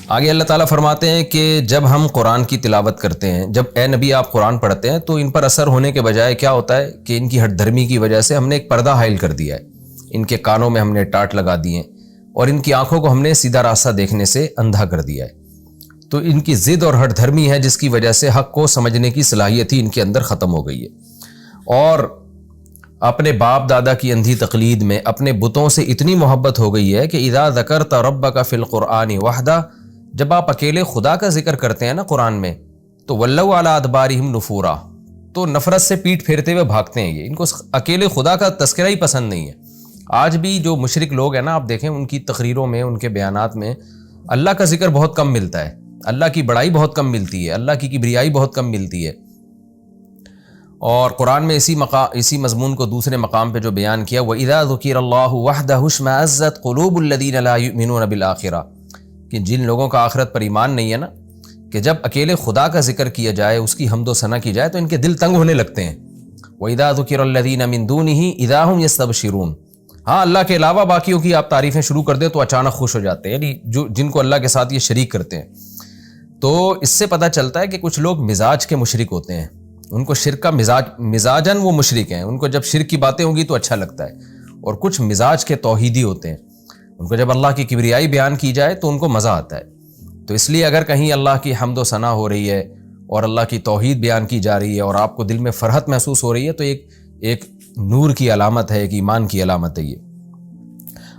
آگے اللہ تعالیٰ فرماتے ہیں کہ جب ہم قرآن کی تلاوت کرتے ہیں، جب اے نبی آپ قرآن پڑھتے ہیں تو ان پر اثر ہونے کے بجائے کیا ہوتا ہے کہ ان کی ہٹ دھرمی کی وجہ سے ہم نے ایک پردہ حائل کر دیا ہے، ان کے کانوں میں ہم نے ٹاٹ لگا دیے اور ان کی آنکھوں کو ہم نے سیدھا راستہ دیکھنے سے اندھا کر دیا ہے۔ تو ان کی ضد اور ہٹ دھرمی ہے جس کی وجہ سے حق کو سمجھنے کی صلاحیت ہی ان کے اندر ختم ہو گئی ہے، اور اپنے باپ دادا کی اندھی تقلید میں اپنے بتوں سے اتنی محبت ہو گئی ہے کہ اذا ذکرت ربک فی القرآن وحدہ، جب آپ اکیلے خدا کا ذکر کرتے ہیں نا قرآن میں، تو ولوا علی ادبارہم نفورا، تو نفرت سے پیٹ پھیرتے ہوئے بھاگتے ہیں۔ یہ ان کو اکیلے خدا کا تذکرہ ہی پسند نہیں ہے۔ آج بھی جو مشرک لوگ ہیں نا، آپ دیکھیں ان کی تقریروں میں، ان کے بیانات میں اللہ کا ذکر بہت کم ملتا ہے، اللہ کی بڑائی بہت کم ملتی ہے، اللہ کی کبریائی بہت کم ملتی ہے۔ اور قرآن میں اسی مضمون کو دوسرے مقام پہ جو بیان کیا، وَإِذَا ذُكِرَ اللَّهُ وَحْدَهُ اشْمَأَزَّتْ قُلُوبُ الَّذِينَ لَا يُؤْمِنُونَ بِالْآخِرَةِ، کہ جن لوگوں کا آخرت پر ایمان نہیں ہے نا، کہ جب اکیلے خدا کا ذکر کیا جائے، اس کی حمد و ثنا کی جائے تو ان کے دل تنگ ہونے لگتے ہیں۔ وَإِذَا ذُكِرَ الَّذِينَ مِن دُونِهِ إِذَا هُمْ يَسْتَبْشِرُونَ، ہاں اللہ کے علاوہ باقیوں کی آپ تعریفیں شروع کر دیں تو اچانک خوش ہو جاتے ہیں، یعنی جن کو اللہ کے ساتھ یہ شریک کرتے ہیں۔ تو اس سے پتہ چلتا ہے کہ کچھ لوگ مزاج کے مشرک ہوتے ہیں، ان کو شرک کا مزاجاً وہ مشرک ہیں، ان کو جب شرک کی باتیں ہوں گی تو اچھا لگتا ہے، اور کچھ مزاج کے توحیدی ہوتے ہیں، ان کو جب اللہ کی کبریائی بیان کی جائے تو ان کو مزہ آتا ہے۔ تو اس لیے اگر کہیں اللہ کی حمد و ثنا ہو رہی ہے اور اللہ کی توحید بیان کی جا رہی ہے اور آپ کو دل میں فرحت محسوس ہو رہی ہے تو ایک نور کی علامت ہے، ایک ایمان کی علامت ہے۔ یہ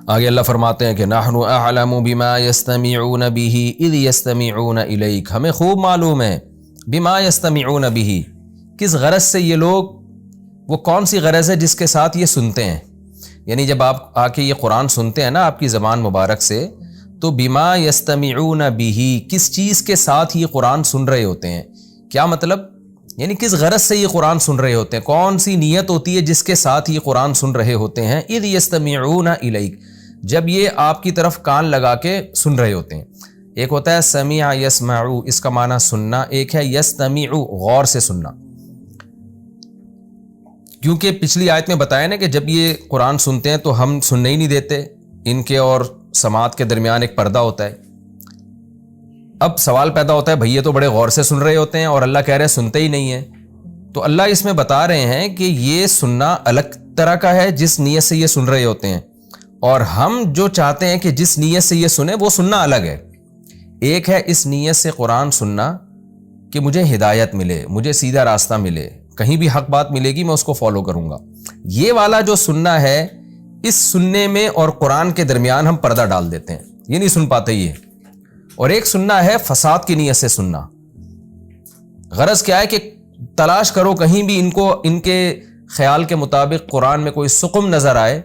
آگے اللہ فرماتے ہیں کہ نحن اعلم بما يستمعون به اذ يستمعون الیک، ہمیں خوب معلوم ہے بما يستمعون به، کس غرض سے یہ لوگ، وہ کون سی غرض ہے جس کے ساتھ یہ سنتے ہیں، یعنی جب آپ آ کے یہ قرآن سنتے ہیں نا آپ کی زبان مبارک سے، تو بما یستمعون به، کس چیز کے ساتھ یہ قرآن سن رہے ہوتے ہیں، کیا مطلب، یعنی کس غرض سے یہ قرآن سن رہے ہوتے ہیں، کون سی نیت ہوتی ہے جس کے ساتھ یہ قرآن سن رہے ہوتے ہیں۔ اذ یستمعون الیک، جب یہ آپ کی طرف کان لگا کے سن رہے ہوتے ہیں۔ ایک ہوتا ہے سمع یسمع، اس کا معنی سننا، ایک ہے یستمع غور سے سننا، کیونکہ پچھلی آیت میں بتایا نا کہ جب یہ قرآن سنتے ہیں تو ہم سننے ہی نہیں دیتے، ان کے اور سماعت کے درمیان ایک پردہ ہوتا ہے۔ اب سوال پیدا ہوتا ہے بھئی یہ تو بڑے غور سے سن رہے ہوتے ہیں اور اللہ کہہ رہے ہیں سنتے ہی نہیں ہیں، تو اللہ اس میں بتا رہے ہیں کہ یہ سننا الگ طرح کا ہے جس نیت سے یہ سن رہے ہوتے ہیں، اور ہم جو چاہتے ہیں کہ جس نیت سے یہ سنیں وہ سننا الگ ہے۔ ایک ہے اس نیت سے قرآن سننا کہ مجھے ہدایت ملے، مجھے سیدھا راستہ ملے، کہیں بھی حق بات ملے گی میں اس کو فالو کروں گا، یہ والا جو سننا ہے، اس سننے میں اور قرآن کے درمیان ہم پردہ ڈال دیتے ہیں، یہ نہیں سن پاتے یہ۔ اور ایک سننا ہے فساد کی نیت سے سننا، غرض کیا ہے کہ تلاش کرو کہیں بھی ان کو ان کے خیال کے مطابق قرآن میں کوئی سقم نظر آئے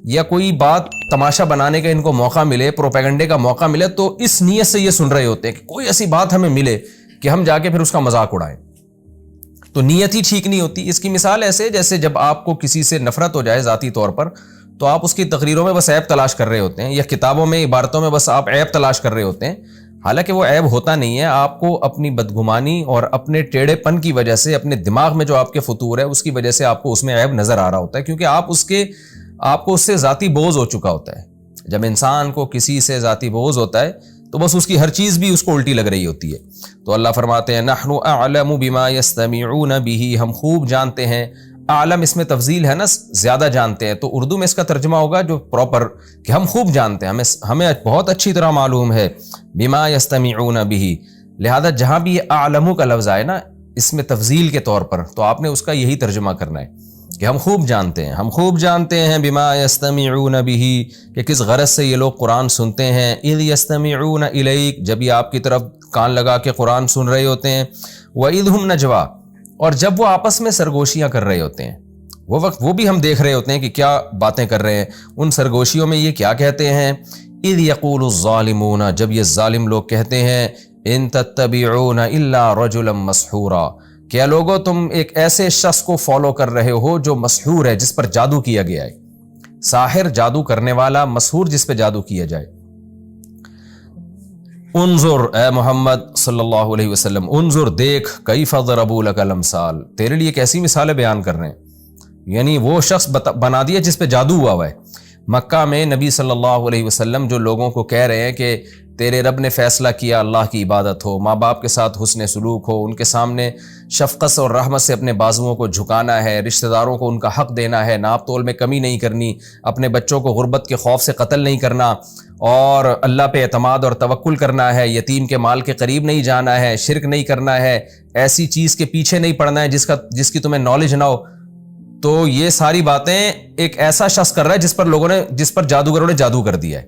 یا کوئی بات تماشا بنانے کا ان کو موقع ملے، پروپیگنڈے کا موقع ملے، تو اس نیت سے یہ سن رہے ہوتے ہیں کہ کوئی ایسی بات ہمیں ملے کہ ہم جا کے پھر اس کا مذاق اڑائیں، تو نیت ہی ٹھیک نہیں ہوتی۔ اس کی مثال ایسے جیسے جب آپ کو کسی سے نفرت ہو جائے ذاتی طور پر، تو آپ اس کی تقریروں میں بس عیب تلاش کر رہے ہوتے ہیں، یا کتابوں میں عبارتوں میں بس آپ عیب تلاش کر رہے ہوتے ہیں، حالانکہ وہ عیب ہوتا نہیں ہے، آپ کو اپنی بدگمانی اور اپنے ٹیڑھے پن کی وجہ سے، اپنے دماغ میں جو آپ کے فطور ہے اس کی وجہ سے آپ کو اس میں عیب نظر آ رہا ہوتا ہے، کیونکہ آپ کو اس سے ذاتی بغض ہو چکا ہوتا ہے۔ جب انسان کو کسی سے ذاتی بغض ہوتا ہے تو بس اس کی ہر چیز بھی اس کو الٹی لگ رہی ہوتی ہے۔ تو اللہ فرماتے ہیں نحن اعلم بما یستمعون به، ہم خوب جانتے ہیں، عالم اس میں تفضیل ہے نا، زیادہ جانتے ہیں، تو اردو میں اس کا ترجمہ ہوگا جو پراپر کہ ہم خوب جانتے ہیں، ہمیں بہت اچھی طرح معلوم ہے، بما یستمعون به، لہذا جہاں بھی یہ اعلم کا لفظ آئے نا اس میں تفضیل کے طور پر، تو آپ نے اس کا یہی ترجمہ کرنا ہے کہ ہم خوب جانتے ہیں، ہم خوب جانتے ہیں بما یستمعون به، کہ کس غرض سے یہ لوگ قرآن سنتے ہیں، اذ یستمعون الیک، جب یہ آپ کی طرف کان لگا کے قرآن سن رہے ہوتے ہیں، وَإِذْ هُمْ نَجْوَىٰ، اور جب وہ آپس میں سرگوشیاں کر رہے ہوتے ہیں، وہ وقت وہ بھی ہم دیکھ رہے ہوتے ہیں کہ کیا باتیں کر رہے ہیں، ان سرگوشیوں میں یہ کیا کہتے ہیں، اذ یقول الظالمون، جب یہ ظالم لوگ کہتے ہیں، ان تتبعون الا رجلا مسحورا، کیا لوگو تم ایک ایسے شخص کو فالو کر رہے ہو جو مسحور ہے، جس پر جادو کیا گیا ہے، ساحر جادو کرنے والا، مسحور جس پہ جادو کیا جائے۔ انظر اے محمد صلی اللہ علیہ وسلم، انظر دیکھ، کیف ضربوا لک الامثال، تیرے لیے کیسی مثالیں بیان کر رہے ہیں، یعنی وہ شخص بنا دیا جس پہ جادو ہوا ہے۔ مکہ میں نبی صلی اللہ علیہ وسلم جو لوگوں کو کہہ رہے ہیں کہ تیرے رب نے فیصلہ کیا اللہ کی عبادت ہو، ماں باپ کے ساتھ حسن سلوک ہو، ان کے سامنے شفقت اور رحمت سے اپنے بازوؤں کو جھکانا ہے، رشتہ داروں کو ان کا حق دینا ہے، ناپ تول میں کمی نہیں کرنی، اپنے بچوں کو غربت کے خوف سے قتل نہیں کرنا، اور اللہ پہ اعتماد اور توکل کرنا ہے، یتیم کے مال کے قریب نہیں جانا ہے، شرک نہیں کرنا ہے، ایسی چیز کے پیچھے نہیں پڑنا ہے جس کی تمہیں نالج نہ ہو. تو یہ ساری باتیں ایک ایسا شخص کر رہا ہے جس پر جادوگروں نے جادو کر دیا ہے.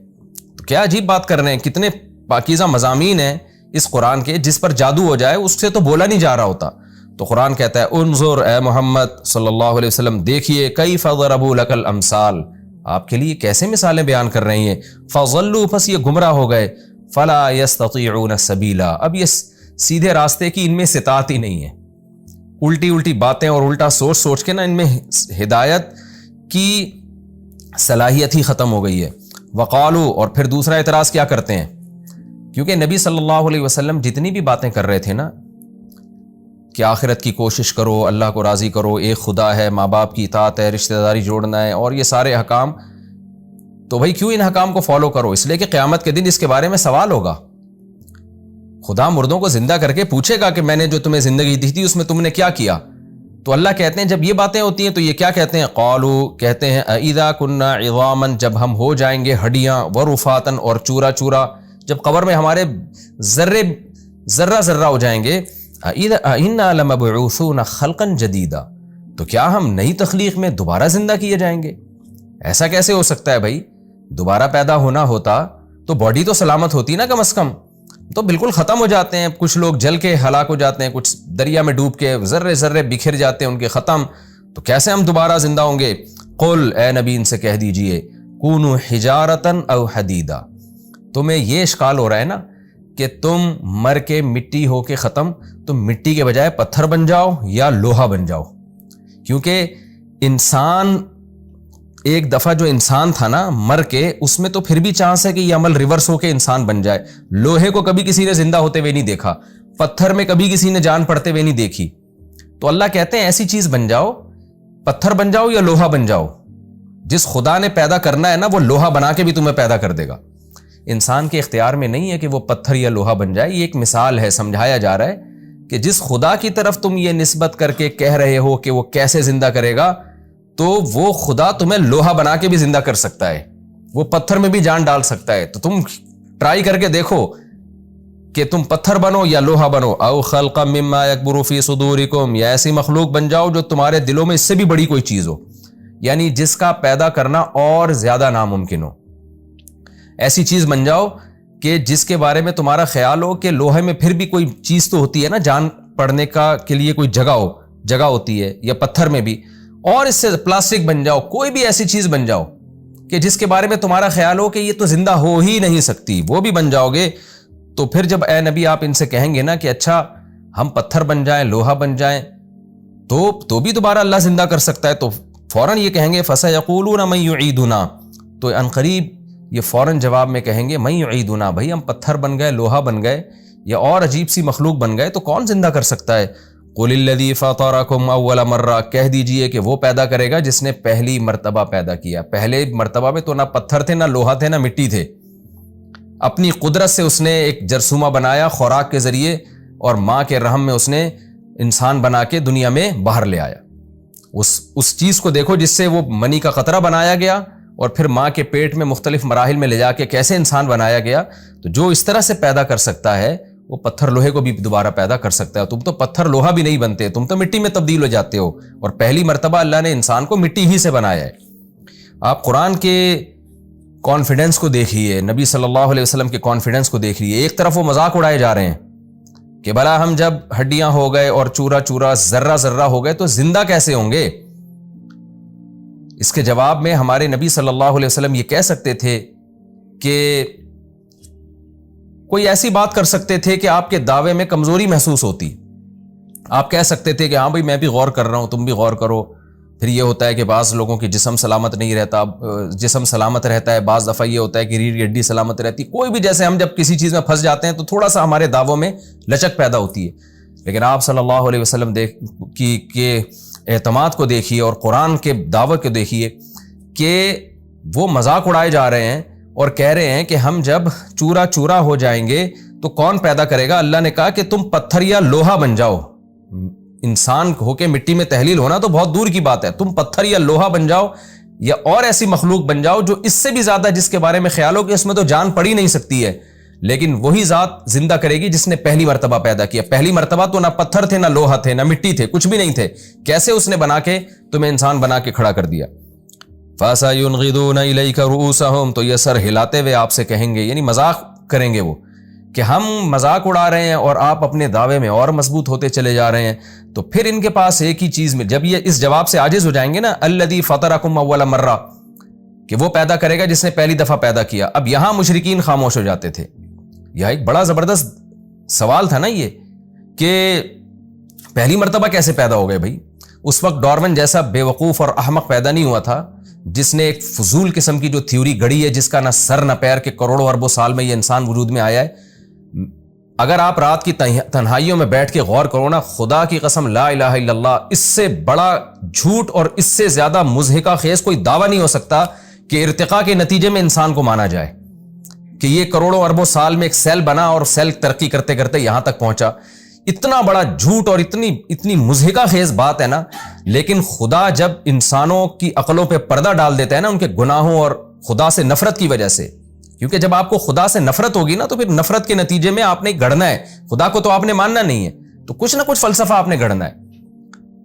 تو کیا عجیب بات کر رہے ہیں، کتنے پاکیزہ مضامین ہیں اس قرآن کے، جس پر جادو ہو جائے اس سے تو بولا نہیں جا رہا ہوتا. تو قرآن کہتا ہے انظر اے محمد صلی اللہ علیہ وسلم، دیکھیے کیف ضربوا لک الامثال، آپ کے لیے کیسے مثالیں بیان کر رہی ہیں. فضلوا، پس یہ گمراہ ہو گئے. فلا یستطیعون سبیلا، اب یہ سیدھے راستے کی ان میں استطاعت ہی نہیں ہے. الٹی باتیں اور الٹا سوچ کے نا ان میں ہدایت کی صلاحیت ہی ختم ہو گئی ہے. وقالو، اور پھر دوسرا اعتراض کیا کرتے ہیں، کیونکہ نبی صلی اللہ علیہ وسلم جتنی بھی باتیں کر رہے تھے نا کہ آخرت کی کوشش کرو، اللہ کو راضی کرو، ایک خدا ہے، ماں باپ کی اطاعت ہے، رشتہ داری جوڑنا ہے، اور یہ سارے احکام، تو بھائی کیوں ان حکام کو فالو کرو؟ اس لیے کہ قیامت کے دن اس کے بارے میں سوال ہوگا. خدا مردوں کو زندہ کر کے پوچھے گا کہ میں نے جو تمہیں زندگی دی تھی اس میں تم نے کیا کیا. تو اللہ کہتے ہیں جب یہ باتیں ہوتی ہیں تو یہ کیا کہتے ہیں، قالو، کہتے ہیں اذا كنا عظاما، جب ہم ہو جائیں گے ہڈیاں، ورفاتا، اور چورا چورا، جب قبر میں ہمارے ذرہ ہو جائیں گے، انا لمبعوثون خلقا جدیدا، تو کیا ہم نئی تخلیق میں دوبارہ زندہ کیے جائیں گے؟ ایسا کیسے ہو سکتا ہے بھائی؟ دوبارہ پیدا ہونا ہوتا تو باڈی تو سلامت ہوتی نا کم از کم، تو بالکل ختم ہو جاتے ہیں. کچھ لوگ جل کے ہلاک ہو جاتے ہیں، کچھ دریا میں ڈوب کے ذرے بکھر جاتے ہیں ان کے ختم، تو کیسے ہم دوبارہ زندہ ہوں گے؟ قل، اے نبی ان سے کہہ دیجئے، کونوا حجارتا او حدیدا، تمہیں یہ اشکال ہو رہا ہے نا کہ تم مر کے مٹی ہو کے ختم، تم مٹی کے بجائے پتھر بن جاؤ یا لوہا بن جاؤ. کیونکہ انسان ایک دفعہ جو انسان تھا نا مر کے، اس میں تو پھر بھی چانس ہے کہ یہ عمل ریورس ہو کے انسان بن جائے. لوہے کو کبھی کسی نے زندہ ہوتے ہوئے نہیں دیکھا، پتھر میں کبھی کسی نے جان پڑتے ہوئے نہیں دیکھی. تو اللہ کہتے ہیں ایسی چیز بن جاؤ، پتھر بن جاؤ یا لوہا بن جاؤ. جس خدا نے پیدا کرنا ہے نا وہ لوہا بنا کے بھی تمہیں پیدا کر دے گا. انسان کے اختیار میں نہیں ہے کہ وہ پتھر یا لوہا بن جائے. یہ ایک مثال ہے، سمجھایا جا رہا ہے کہ جس خدا کی طرف تم یہ نسبت کر کے کہہ رہے ہو کہ وہ کیسے زندہ کرے گا، تو وہ خدا تمہیں لوہا بنا کے بھی زندہ کر سکتا ہے، وہ پتھر میں بھی جان ڈال سکتا ہے. تو تم ٹرائی کر کے دیکھو کہ تم پتھر بنو یا لوہا بنو. او خلقا مما یکبر فی صدورکم، یا ایسی مخلوق بن جاؤ جو تمہارے دلوں میں اس سے بھی بڑی کوئی چیز ہو، یعنی جس کا پیدا کرنا اور زیادہ ناممکن ہو. ایسی چیز بن جاؤ کہ جس کے بارے میں تمہارا خیال ہو کہ لوہے میں پھر بھی کوئی چیز تو ہوتی ہے نا، جان پڑنے کا کے لیے کوئی جگہ ہوتی ہے، یا پتھر میں بھی. اور اس سے پلاسٹک بن جاؤ، کوئی بھی ایسی چیز بن جاؤ کہ جس کے بارے میں تمہارا خیال ہو کہ یہ تو زندہ ہو ہی نہیں سکتی، وہ بھی بن جاؤ گے. تو پھر جب اے نبی آپ ان سے کہیں گے نا کہ اچھا ہم پتھر بن جائیں، لوہا بن جائیں، تو بھی دوبارہ اللہ زندہ کر سکتا ہے، تو فوراً یہ کہیں گے فَسَيَقُولُونَ مَن يُعِيدُنَا، تو عنقریب یہ فوراً جواب میں کہیں گے مَن يُعِيدُنَا، بھائی ہم پتھر بن گئے، لوہا بن گئے، یا اور عجیب سی مخلوق بن گئے، تو کون زندہ کر سکتا ہے؟ قُلِ الَّذِي فَطَرَكُمْ أَوَّلَ مَرَّةٍ، کہہ دیجئے کہ وہ پیدا کرے گا جس نے پہلی مرتبہ پیدا کیا. پہلے مرتبہ میں تو نہ پتھر تھے، نہ لوہا تھے، نہ مٹی تھے. اپنی قدرت سے اس نے ایک جرثومہ بنایا خوراک کے ذریعے، اور ماں کے رحم میں اس نے انسان بنا کے دنیا میں باہر لے آیا. اس چیز کو دیکھو جس سے وہ منی کا قطرہ بنایا گیا، اور پھر ماں کے پیٹ میں مختلف مراحل میں لے جا کے کیسے انسان بنایا گیا. تو جو اس طرح سے پیدا کر سکتا ہے وہ پتھر لوہے کو بھی دوبارہ پیدا کر سکتا ہے. تم تو پتھر لوہا بھی نہیں بنتے، تم تو مٹی میں تبدیل ہو جاتے ہو، اور پہلی مرتبہ اللہ نے انسان کو مٹی ہی سے بنایا ہے. آپ قرآن کے کانفیڈنس کو دیکھیے، نبی صلی اللہ علیہ وسلم کے کانفیڈنس کو دیکھیے. ایک طرف وہ مذاق اڑائے جا رہے ہیں کہ بھلا ہم جب ہڈیاں ہو گئے اور چورا ذرہ ہو گئے تو زندہ کیسے ہوں گے؟ اس کے جواب میں ہمارے نبی صلی اللہ علیہ وسلم یہ کہہ سکتے تھے کہ کوئی ایسی بات کر سکتے تھے کہ آپ کے دعوے میں کمزوری محسوس ہوتی. آپ کہہ سکتے تھے کہ ہاں بھائی میں بھی غور کر رہا ہوں، تم بھی غور کرو. پھر یہ ہوتا ہے کہ بعض لوگوں کی جسم سلامت نہیں رہتا، جسم سلامت رہتا ہے، بعض دفعہ یہ ہوتا ہے کہ ریڑھ کی ہڈی سلامت رہتی. کوئی بھی، جیسے ہم جب کسی چیز میں پھنس جاتے ہیں تو تھوڑا سا ہمارے دعووں میں لچک پیدا ہوتی ہے. لیکن آپ صلی اللہ علیہ وسلم کے اعتماد کو دیکھیے اور قرآن کے دعوت کو دیکھیے کہ وہ مذاق اڑائے جا رہے ہیں، اور کہہ رہے ہیں کہ ہم جب چورا چورا ہو جائیں گے تو کون پیدا کرے گا؟ اللہ نے کہا کہ تم پتھر یا لوہا بن جاؤ. انسان ہو کے مٹی میں تحلیل ہونا تو بہت دور کی بات ہے. تم پتھر یا لوہا بن جاؤ یا اور ایسی مخلوق بن جاؤ جو اس سے بھی زیادہ، جس کے بارے میں خیال ہو کہ اس میں تو جان پڑ ہی نہیں سکتی ہے، لیکن وہی ذات زندہ کرے گی جس نے پہلی مرتبہ پیدا کیا. پہلی مرتبہ تو نہ پتھر تھے، نہ لوہا تھے، نہ مٹی تھے، کچھ بھی نہیں تھے. کیسے اس نے بنا کے تمہیں انسان بنا کے کھڑا کر دیا. فَسَيُنْغِضُونَ إِلَيْكَ رُؤُوسَهُمْ، تو یہ سر ہلاتے ہوئے آپ سے کہیں گے، یعنی مذاق کریں گے وہ کہ ہم مذاق اڑا رہے ہیں اور آپ اپنے دعوے میں اور مضبوط ہوتے چلے جا رہے ہیں. تو پھر ان کے پاس ایک ہی چیز میں، جب یہ اس جواب سے عاجز ہو جائیں گے نا، الذی فطرکم اول مرہ، کہ وہ پیدا کرے گا جس نے پہلی دفعہ پیدا کیا. اب یہاں مشرکین خاموش ہو جاتے تھے. یہ ایک بڑا زبردست سوال تھا نا یہ، کہ پہلی مرتبہ کیسے پیدا ہو گئے بھائی؟ اس وقت ڈارون جیسا بے وقوف اور احمق پیدا نہیں ہوا تھا جس نے ایک فضول قسم کی جو تھیوری گڑی ہے، جس کا نہ سر نہ پیر، کے کروڑوں اربوں سال میں یہ انسان وجود میں آیا ہے. اگر آپ رات کی تنہائیوں میں بیٹھ کے غور کرو نا، خدا کی قسم لا الہ الا اللہ، اس سے بڑا جھوٹ اور اس سے زیادہ مضحکہ خیز کوئی دعویٰ نہیں ہو سکتا کہ ارتقاء کے نتیجے میں انسان کو مانا جائے کہ یہ کروڑوں اربوں سال میں ایک سیل بنا اور سیل ترقی کرتے کرتے یہاں تک پہنچا. اتنا بڑا جھوٹ اور اتنی مضحکہ خیز بات ہے نا. لیکن خدا جب انسانوں کی عقلوں پہ پردہ ڈال دیتا ہے نا، ان کے گناہوں اور خدا سے نفرت کی وجہ سے، کیونکہ جب آپ کو خدا سے نفرت ہوگی نا تو پھر نفرت کے نتیجے میں آپ نے گڑھنا ہے. خدا کو تو آپ نے ماننا نہیں ہے، تو کچھ نہ کچھ فلسفہ آپ نے گڑھنا ہے.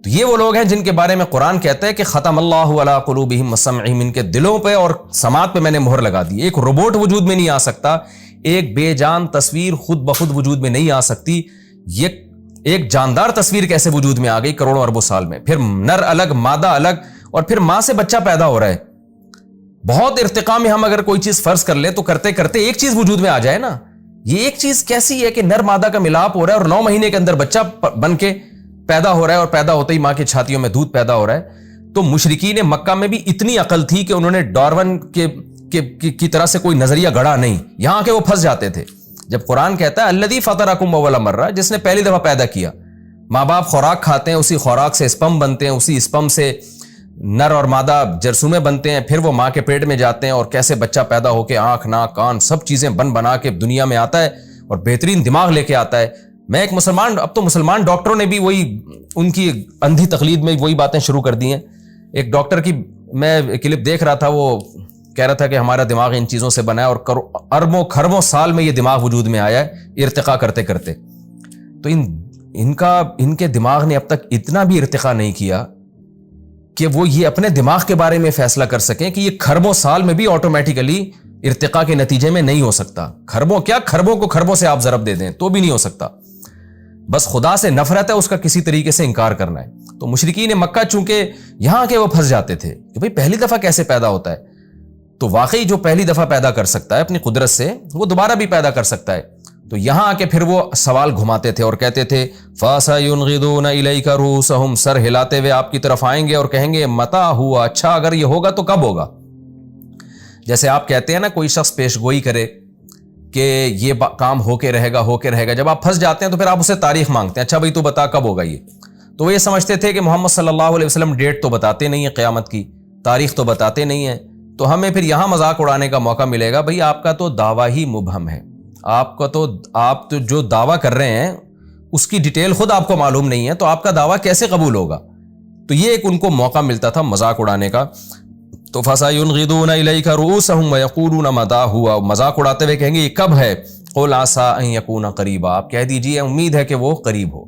تو یہ وہ لوگ ہیں جن کے بارے میں قرآن کہتا ہے کہ ختم اللہ علی قلوبہم وسمعہم، ان کے دلوں پہ اور سماعت پہ میں نے مہر لگا دی. ایک روبوٹ وجود میں نہیں آ سکتا، ایک بے جان تصویر خود بخود وجود میں نہیں آ سکتی. یہ ایک جاندار تصویر کیسے وجود میں آ گئی کروڑوں اربوں سال میں؟ پھر نر الگ، مادہ الگ، اور پھر ماں سے بچہ پیدا ہو رہا ہے. بہت ارتقاء میں ہم اگر کوئی چیز فرض کر لیں تو کرتے کرتے ایک چیز وجود میں آ جائے نا. یہ ایک چیز کیسی ہے کہ نر مادہ کا ملاپ ہو رہا ہے اور 9 مہینے کے اندر بچہ بن کے پیدا ہو رہا ہے، اور پیدا ہوتے ہی ماں کی چھاتیوں میں دودھ پیدا ہو رہا ہے. تو مشرکین مکہ میں بھی اتنی عقل تھی کہ انہوں نے ڈارون کی طرح سے کوئی نظریہ گڑا نہیں. یہاں کے وہ پھنس جاتے تھے. جب قرآن کہتا ہے الذی فطرکم اول مرہ، جس نے پہلی دفعہ پیدا کیا. ماں باپ خوراک کھاتے ہیں، اسی خوراک سے اسپم بنتے ہیں، اسی اسپم سے نر اور مادہ جرثومے بنتے ہیں، پھر وہ ماں کے پیٹ میں جاتے ہیں، اور کیسے بچہ پیدا ہو کے آنکھ ناک کان سب چیزیں بنا کے دنیا میں آتا ہے اور بہترین دماغ لے کے آتا ہے. میں ایک مسلمان، اب تو مسلمان ڈاکٹروں نے بھی وہی ان کی اندھی تقلید میں وہی باتیں شروع کر دی ہیں. ایک ڈاکٹر کی میں کلپ دیکھ رہا تھا، وہ کہہ رہا تھا کہ ہمارا دماغ ان چیزوں سے بنا ہے اور اربوں کھربوں سال میں یہ دماغ وجود میں آیا ہے ارتقاء کرتے کرتے. تو ان کے دماغ نے اب تک اتنا بھی ارتقاء نہیں کیا کہ وہ یہ اپنے دماغ کے بارے میں فیصلہ کر سکیں کہ یہ کھربوں سال میں بھی آٹومیٹیکلی ارتقاء کے نتیجے میں نہیں ہو سکتا. کھربوں کیا، کھربوں کو کھربوں سے آپ ضرب دے دیں تو بھی نہیں ہو سکتا. بس خدا سے نفرت ہے، اس کا کسی طریقے سے انکار کرنا ہے. تو مشرکین مکہ چونکہ یہاں کے وہ پھنس جاتے تھے کہ بھئی پہلی دفعہ کیسے پیدا ہوتا ہے. تو واقعی جو پہلی دفعہ پیدا کر سکتا ہے اپنی قدرت سے، وہ دوبارہ بھی پیدا کر سکتا ہے. تو یہاں آ کے پھر وہ سوال گھماتے تھے اور کہتے تھے فَسَيُنْغِضُونَ إِلَيْكَ رُؤُوسَهُمْ، سر ہلاتے ہوئے آپ کی طرف آئیں گے اور کہیں گے متى ہوا، اچھا اگر یہ ہوگا تو کب ہوگا. جیسے آپ کہتے ہیں نا کوئی شخص پیش گوئی کرے کہ یہ کام ہو کے رہے گا ہو کے رہے گا، جب آپ پھنس جاتے ہیں تو پھر آپ اسے تاریخ مانگتے ہیں، اچھا بھائی تو بتا کب ہوگا یہ. تو وہ یہ سمجھتے تھے کہ محمد صلی اللہ علیہ وسلم ڈیٹ تو بتاتے نہیں ہیں، قیامت کی تاریخ تو بتاتے نہیں ہیں، تو ہمیں پھر یہاں مذاق اڑانے کا موقع ملے گا. بھئی آپ کا تو دعویٰ ہی مبہم ہے، آپ تو جو دعویٰ کر رہے ہیں اس کی ڈیٹیل خود آپ کو معلوم نہیں ہے، تو آپ کا دعویٰ کیسے قبول ہوگا. تو یہ ایک ان کو موقع ملتا تھا مذاق اڑانے کا. تو فَسَيُنْغِضُونَ إِلَيْكَ رُؤُوسَهُمْ وَيَقُولُونَ مَتَى هُوَ، مذاق اڑاتے ہوئے کہیں گے یہ کب ہے. قُلْ عَسَىٰ أَن يَكُونَ قَرِيبًا، آپ کہہ دیجئے امید ہے کہ وہ قریب ہو.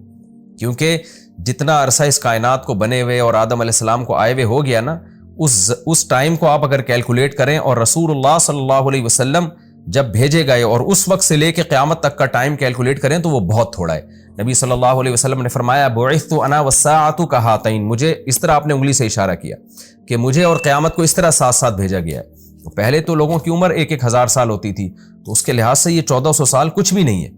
کیونکہ جتنا عرصہ اس کائنات کو بنے ہوئے اور آدم علیہ السلام کو آئے ہوئے ہو گیا نا، اس ٹائم کو آپ اگر کیلکولیٹ کریں اور رسول اللہ صلی اللہ علیہ وسلم جب بھیجے گئے اور اس وقت سے لے کے قیامت تک کا ٹائم کیلکولیٹ کریں تو وہ بہت تھوڑا ہے. نبی صلی اللہ علیہ وسلم نے فرمایا بعثت انا والساعۃ کہاتین، مجھے اس طرح آپ نے انگلی سے اشارہ کیا کہ مجھے اور قیامت کو اس طرح ساتھ ساتھ بھیجا گیا ہے. پہلے تو لوگوں کی عمر 1,000 سال ہوتی تھی، تو اس کے لحاظ سے یہ 1400 سال کچھ بھی نہیں ہے.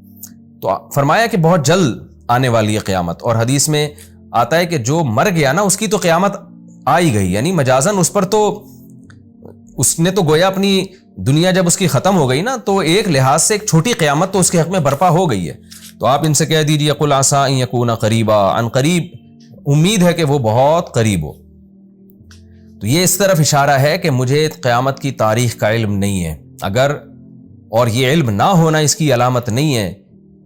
تو فرمایا کہ بہت جلد آنے والی ہے قیامت. اور حدیث میں آتا ہے کہ جو مر گیا نا اس کی تو قیامت آ ہی گئی، یعنی مجازن اس پر تو اس نے تو گویا اپنی دنیا جب اس کی ختم ہو گئی نا تو ایک لحاظ سے ایک چھوٹی قیامت تو اس کے حق میں برپا ہو گئی ہے. تو آپ ان سے کہہ دیجیے قُلْ عَسَىٰ أَن يَكُونَ قَرِيبًا، عن قریب امید ہے کہ وہ بہت قریب ہو. تو یہ اس طرف اشارہ ہے کہ مجھے قیامت کی تاریخ کا علم نہیں ہے، اگر اور یہ علم نہ ہونا اس کی علامت نہیں ہے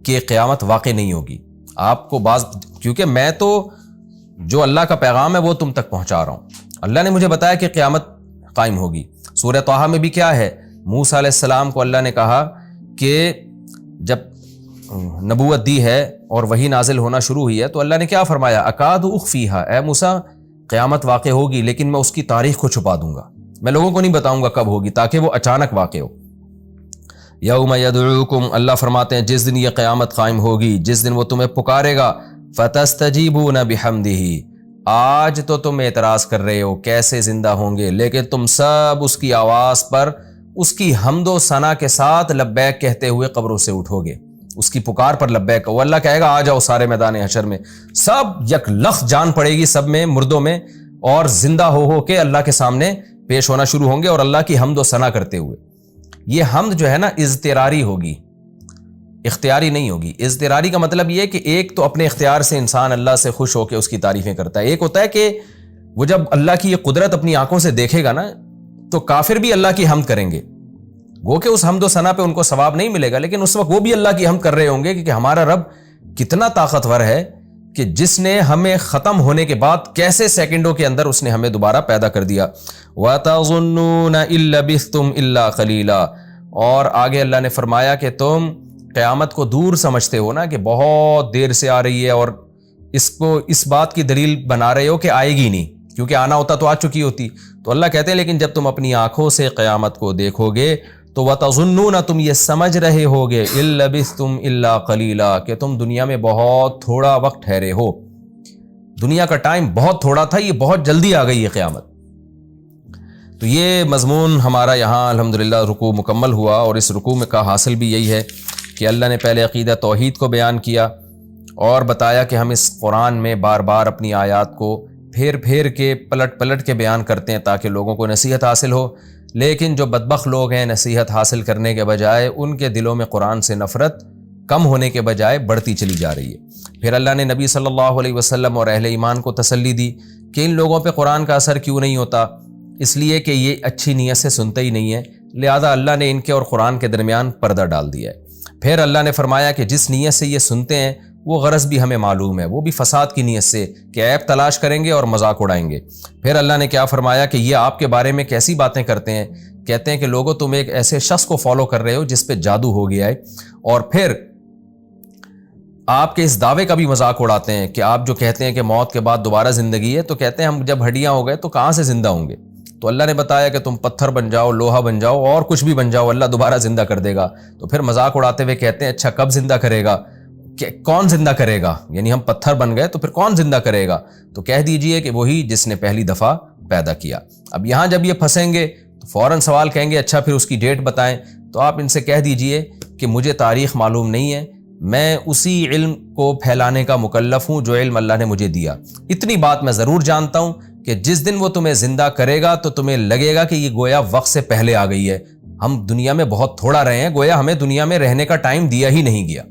کہ قیامت واقع نہیں ہوگی. آپ کو کیونکہ میں تو جو اللہ کا پیغام ہے وہ تم تک پہنچا رہا ہوں. اللہ نے مجھے بتایا کہ قیامت قائم ہوگی. سورہ طٰہٰ میں بھی کیا ہے، موسیٰ علیہ السلام کو اللہ نے کہا کہ جب نبوت دی ہے اور وحی نازل ہونا شروع ہوئی ہے تو اللہ نے کیا فرمایا، اکاد اخفیہا، اے موسیٰ قیامت واقع ہوگی لیکن میں اس کی تاریخ کو چھپا دوں گا، میں لوگوں کو نہیں بتاؤں گا کب ہوگی تاکہ وہ اچانک واقع ہو. یوم یدعوکم، اللہ فرماتے ہیں جس دن یہ قیامت قائم ہوگی، جس دن وہ تمہیں پکارے گا، فتستجیبون بحمدہ، آج تو تم اعتراض کر رہے ہو کیسے زندہ ہوں گے، لیکن تم سب اس کی آواز پر اس کی حمد و ثنا کے ساتھ لبیک کہتے ہوئے قبروں سے اٹھو گے. اس کی پکار پر لبیک، وہ اللہ کہے گا آ جاؤ سارے میدان حشر میں، سب یک لخت جان پڑے گی سب میں، مردوں میں، اور زندہ ہو کے اللہ کے سامنے پیش ہونا شروع ہوں گے اور اللہ کی حمد و ثنا کرتے ہوئے. یہ حمد جو ہے نا اضطراری ہوگی، اختیاری نہیں ہوگی. اضطراری کا مطلب یہ ہے کہ ایک تو اپنے اختیار سے انسان اللہ سے خوش ہو کے اس کی تعریفیں کرتا ہے، ایک ہوتا ہے کہ وہ جب اللہ کی یہ قدرت اپنی آنکھوں سے دیکھے گا نا تو کافر بھی اللہ کی حمد کریں گے، وہ کہ اس حمد و ثنا پہ ان کو ثواب نہیں ملے گا، لیکن اس وقت وہ بھی اللہ کی حمد کر رہے ہوں گے کہ ہمارا رب کتنا طاقتور ہے کہ جس نے ہمیں ختم ہونے کے بعد کیسے سیکنڈوں کے اندر اس نے ہمیں دوبارہ پیدا کر دیا. وَتَظُنُّونَ إِن لَبِثْتُمْ إِلَّا قَلِيلًا، اور آگے اللہ نے فرمایا کہ تم قیامت کو دور سمجھتے ہو نا کہ بہت دیر سے آ رہی ہے اور اس کو اس بات کی دلیل بنا رہے ہو کہ آئے گی نہیں، کیونکہ آنا ہوتا تو آ چکی ہوتی. تو اللہ کہتے ہیں لیکن جب تم اپنی آنکھوں سے قیامت کو دیکھو گے تو وَتَظُنُّونَ، تم یہ سمجھ رہے ہوگے، إِن لَبِثْتُمْ إِلَّا قَلِيلًا، کہ تم دنیا میں بہت تھوڑا وقت ٹھہرے ہو. دنیا کا ٹائم بہت تھوڑا تھا، یہ بہت جلدی آ گئی ہے قیامت. تو یہ مضمون ہمارا یہاں الحمدللہ رکوع مکمل ہوا، اور اس رکوع میں کا حاصل بھی یہی ہے کہ اللہ نے پہلے عقیدہ توحید کو بیان کیا اور بتایا کہ ہم اس قرآن میں بار بار اپنی آیات کو پھیر پھیر کے پلٹ کے بیان کرتے ہیں تاکہ لوگوں کو نصیحت حاصل ہو، لیکن جو بدبخت لوگ ہیں نصیحت حاصل کرنے کے بجائے ان کے دلوں میں قرآن سے نفرت کم ہونے کے بجائے بڑھتی چلی جا رہی ہے. پھر اللہ نے نبی صلی اللہ علیہ وسلم اور اہل ایمان کو تسلی دی کہ ان لوگوں پہ قرآن کا اثر کیوں نہیں ہوتا، اس لیے کہ یہ اچھی نیت سے سنتے ہی نہیں ہیں، لہذا اللہ نے ان کے اور قرآن کے درمیان پردہ ڈال دیا ہے. پھر اللہ نے فرمایا کہ جس نیت سے یہ سنتے ہیں وہ غرض بھی ہمیں معلوم ہے، وہ بھی فساد کی نیت سے کہ عیب تلاش کریں گے اور مذاق اڑائیں گے. پھر اللہ نے کیا فرمایا کہ یہ آپ کے بارے میں کیسی باتیں کرتے ہیں، کہتے ہیں کہ لوگوں تم ایک ایسے شخص کو فالو کر رہے ہو جس پہ جادو ہو گیا ہے، اور پھر آپ کے اس دعوے کا بھی مذاق اڑاتے ہیں کہ آپ جو کہتے ہیں کہ موت کے بعد دوبارہ زندگی ہے، تو کہتے ہیں ہم جب ہڈیاں ہو گئے تو کہاں سے زندہ ہوں گے. تو اللہ نے بتایا کہ تم پتھر بن جاؤ، لوہا بن جاؤ، اور کچھ بھی بن جاؤ، اللہ دوبارہ زندہ کر دے گا. تو پھر مذاق اڑاتے ہوئے کہتے ہیں اچھا کب زندہ کرے گا، کہ کون زندہ کرے گا، یعنی ہم پتھر بن گئے تو پھر کون زندہ کرے گا. تو کہہ دیجئے کہ وہی جس نے پہلی دفعہ پیدا کیا. اب یہاں جب یہ پھنسیں گے تو فوراً سوال کہیں گے اچھا پھر اس کی ڈیٹ بتائیں. تو آپ ان سے کہہ دیجئے کہ مجھے تاریخ معلوم نہیں ہے، میں اسی علم کو پھیلانے کا مکلف ہوں جو علم اللہ نے مجھے دیا. اتنی بات میں ضرور جانتا ہوں کہ جس دن وہ تمہیں زندہ کرے گا تو تمہیں لگے گا کہ یہ گویا وقت سے پہلے آ گئی ہے، ہم دنیا میں بہت تھوڑا رہے ہیں، گویا ہمیں دنیا میں رہنے کا ٹائم دیا ہی نہیں گیا.